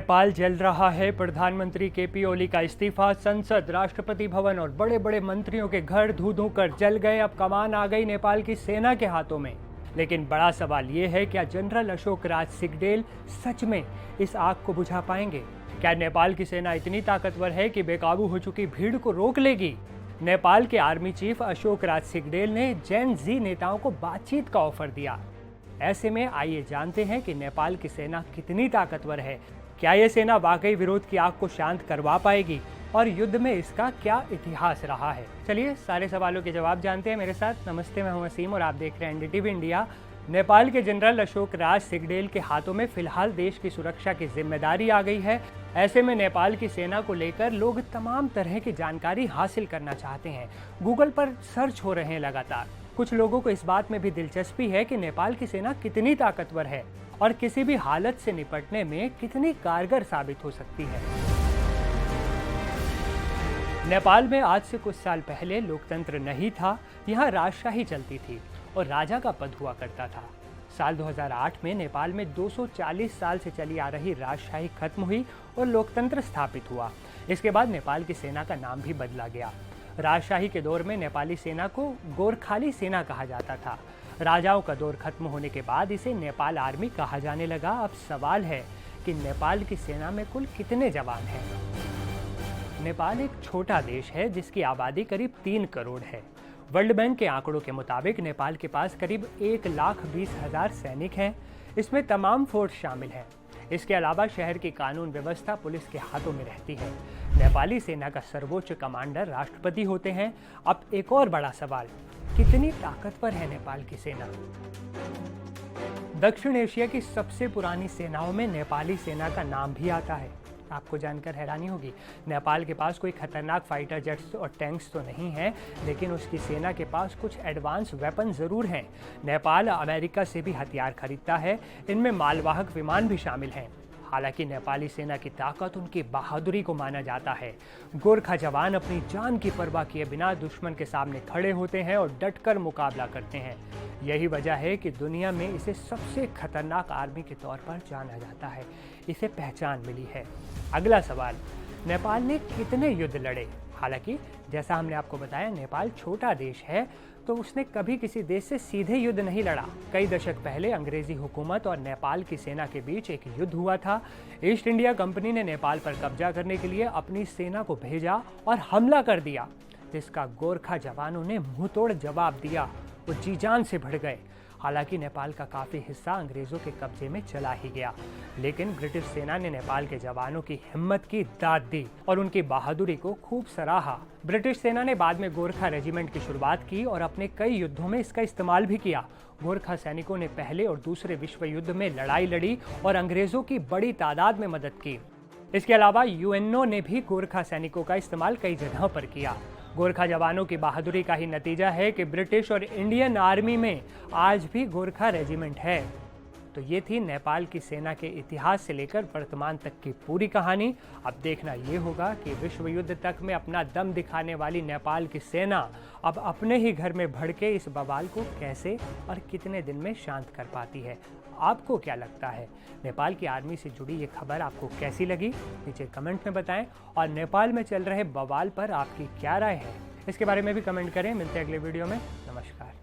नेपाल जल रहा है। प्रधानमंत्री केपी ओली का इस्तीफा, संसद, राष्ट्रपति भवन और बड़े बड़े मंत्रियों के घर धू धू कर जल गए। अब कमान आ गई नेपाल की सेना के हाथों में। लेकिन बड़ा सवाल ये है, क्या जनरल अशोक राज सिगडेल सच में इस आग को बुझा पाएंगे? क्या नेपाल की सेना इतनी ताकतवर है कि बेकाबू हो चुकी भीड़ को रोक लेगी? नेपाल के आर्मी चीफ अशोक राज सिगडेल ने जेन जी नेताओं को बातचीत का ऑफर दिया। ऐसे में आइए जानते हैं कि नेपाल की सेना कितनी ताकतवर है। क्या यह सेना वाकई विरोध की आग को शांत करवा पाएगी और युद्ध में इसका क्या इतिहास रहा है? चलिए सारे सवालों के जवाब जानते हैं मेरे साथ। नमस्ते, मैं हूं वसीम और आप देख रहे हैं एनडीटीवी इंडिया। नेपाल के जनरल अशोक राज सिगडेल के हाथों में फिलहाल देश की सुरक्षा की जिम्मेदारी आ गई है। ऐसे में नेपाल की सेना को लेकर लोग तमाम तरह की जानकारी हासिल करना चाहते हैं। गूगल पर सर्च हो रहे हैं लगातार। कुछ लोगों को इस बात में भी दिलचस्पी है कि नेपाल की सेना कितनी ताकतवर है और किसी भी हालत से निपटने में कितनी कारगर साबित हो सकती है। नेपाल में आज से कुछ साल पहले लोकतंत्र नहीं था। यहाँ राजशाही चलती थी और राजा का पद हुआ करता था। साल 2008 में नेपाल में 240 साल से चली आ रही राजशाही खत्म हुई और लोकतंत्र स्थापित हुआ। इसके बाद नेपाल की सेना का नाम भी बदला गया। राजशाही के दौर में नेपाली सेना को गोरखाली सेना कहा जाता था। राजाओं का दौर खत्म होने के बाद इसे नेपाल आर्मी कहा जाने लगा। अब सवाल है कि नेपाल की सेना में कुल कितने जवान हैं? नेपाल एक छोटा देश है जिसकी आबादी करीब 3 करोड़ है। वर्ल्ड बैंक के आंकड़ों के मुताबिक नेपाल के पास करीब 1,20,000 सैनिक हैं। इसमें तमाम फोर्स शामिल हैं। इसके अलावा शहर की कानून व्यवस्था पुलिस के हाथों में रहती है। नेपाली सेना का सर्वोच्च कमांडर राष्ट्रपति होते हैं। अब एक और बड़ा सवाल, कितनी ताकतवर है नेपाल की सेना? दक्षिण एशिया की सबसे पुरानी सेनाओं में नेपाली सेना का नाम भी आता है। आपको जानकर हैरानी होगी, नेपाल के पास कोई खतरनाक फाइटर जेट्स और टैंक्स तो नहीं है, लेकिन उसकी सेना के पास कुछ एडवांस वेपन जरूर हैं। नेपाल अमेरिका से भी हथियार खरीदता है। इनमें मालवाहक विमान भी शामिल हैं। हालांकि नेपाली सेना की ताकत उनकी बहादुरी को माना जाता है। गोरखा जवान अपनी जान की परवाह किए बिना दुश्मन के सामने खड़े होते हैं और डटकर मुकाबला करते हैं। यही वजह है कि दुनिया में इसे सबसे खतरनाक आर्मी के तौर पर जाना जाता है। इसे पहचान मिली है। अगला सवाल, नेपाल ने कितने युद्ध लड़े? हालांकि जैसा हमने आपको बताया, नेपाल छोटा देश है तो उसने कभी किसी देश से सीधे युद्ध नहीं लड़ा। कई दशक पहले अंग्रेजी हुकूमत और नेपाल की सेना के बीच एक युद्ध हुआ था। ईस्ट इंडिया कंपनी ने नेपाल पर कब्जा करने के लिए अपनी सेना को भेजा और हमला कर दिया, जिसका गोरखा जवानों ने मुंहतोड़ जवाब दिया। वो जी जान से भिड़ गए। हालांकि नेपाल का काफ़ी हिस्सा अंग्रेज़ों के कब्जे में चला ही गया, लेकिन ब्रिटिश सेना ने नेपाल के जवानों की हिम्मत की दाद दी और उनकी बहादुरी को खूब सराहा। ब्रिटिश सेना ने बाद में गोरखा रेजिमेंट की शुरुआत की और अपने कई युद्धों में इसका इस्तेमाल भी किया। गोरखा सैनिकों ने पहले और दूसरे विश्व युद्ध में लड़ाई लड़ी और अंग्रेज़ों की बड़ी तादाद में मदद की। इसके अलावा यूएनओ ने भी गोरखा सैनिकों का इस्तेमाल कई जगहों पर किया। गोरखा जवानों की बहादुरी का ही नतीजा है कि ब्रिटिश और इंडियन आर्मी में आज भी गोरखा रेजिमेंट है। तो ये थी नेपाल की सेना के इतिहास से लेकर वर्तमान तक की पूरी कहानी। अब देखना ये होगा कि विश्व युद्ध तक में अपना दम दिखाने वाली नेपाल की सेना अब अपने ही घर में भड़के इस बवाल को कैसे और कितने दिन में शांत कर पाती है। आपको क्या लगता है? नेपाल की आर्मी से जुड़ी ये खबर आपको कैसी लगी? नीचे कमेंट में बताएं। और नेपाल में चल रहे बवाल पर आपकी क्या राय है, इसके बारे में भी कमेंट करें। मिलते हैं अगले वीडियो में। नमस्कार।